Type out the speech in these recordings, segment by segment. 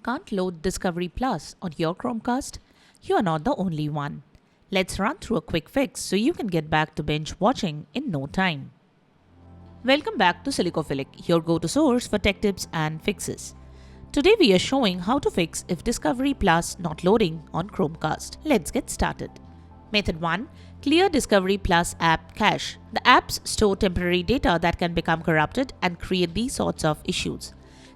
can't load Discovery Plus on your Chromecast? You are not the only one. Let's run through a quick fix so you can get back to binge watching in no time. Welcome back to Silicophilic, your go-to source for tech tips and fixes. Today we are showing how to fix if Discovery Plus not loading on Chromecast. Let's get started. Method 1. Clear Discovery Plus app cache. The apps store temporary data that can become corrupted and create these sorts of issues.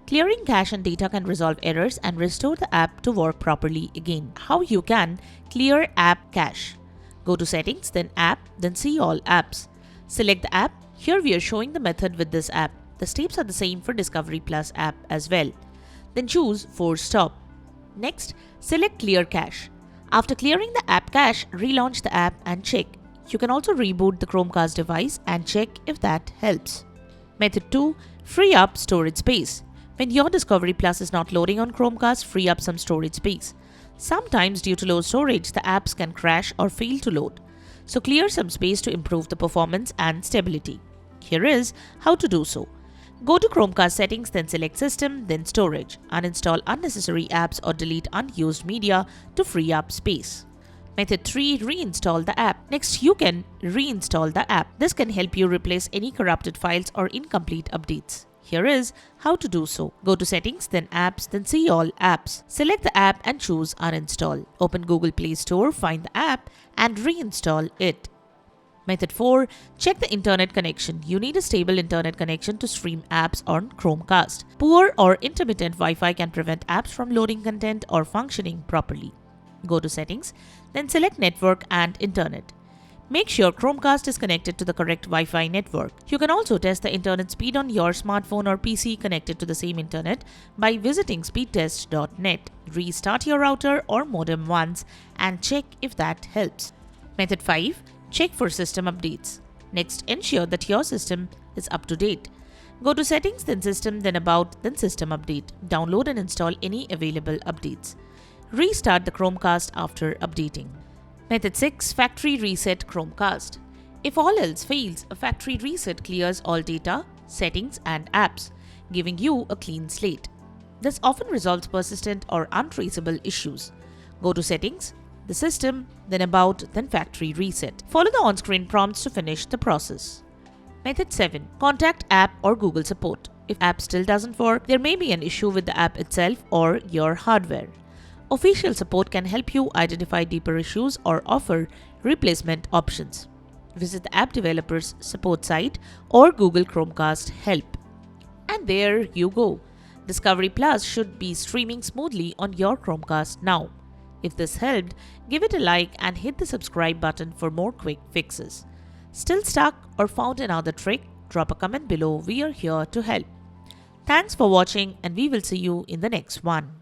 Clearing cache and data can resolve errors and restore the app to work properly again. How you can clear app cache? Go to Settings, then App, then See All Apps. Select the app. Here we are showing the method with this app. The steps are the same for Discovery Plus app as well. Then choose Force Stop. Next, select Clear Cache. After clearing the app cache, relaunch the app and check. You can also reboot the Chromecast device and check if that helps. Method 2. Free up storage space. When your Discovery Plus is not loading on Chromecast, free up some storage space. Sometimes due to low storage, the apps can crash or fail to load. So clear some space to improve the performance and stability. Here is how to do so. Go to Chromecast settings, then select System, then Storage. Uninstall unnecessary apps or delete unused media to free up space. Method 3. Reinstall the app. Next, you can reinstall the app. This can help you replace any corrupted files or incomplete updates. Here is how to do so. Go to Settings, then Apps, then See All Apps. Select the app and choose Uninstall. Open Google Play Store, find the app and reinstall it. Method 4. Check the internet connection. You need a stable internet connection to stream apps on Chromecast. Poor or intermittent Wi-Fi can prevent apps from loading content or functioning properly. Go to Settings, then select Network and Internet. Make sure Chromecast is connected to the correct Wi-Fi network. You can also test the internet speed on your smartphone or PC connected to the same internet by visiting speedtest.net. Restart your router or modem once and check if that helps. Method 5. Check for system updates. Next, ensure that your system is up to date. Go to Settings, then System, then About, then System Update. Download and install any available updates. Restart the Chromecast after updating. Method 6. Factory Reset Chromecast. If all else fails, a factory reset clears all data, settings and apps, giving you a clean slate. This often resolves persistent or untraceable issues. Go to Settings, the System, then About, then Factory Reset. Follow the on-screen prompts to finish the process. Method 7. Contact app or Google support. If app still doesn't work, there may be an issue with the app itself or your hardware. Official support can help you identify deeper issues or offer replacement options. Visit the app developer's support site or Google Chromecast help. And there you go. Discovery Plus should be streaming smoothly on your Chromecast now. If this helped, give it a like and hit the subscribe button for more quick fixes. Still stuck or found another trick? Drop a comment below. We are here to help. Thanks for watching and we will see you in the next one.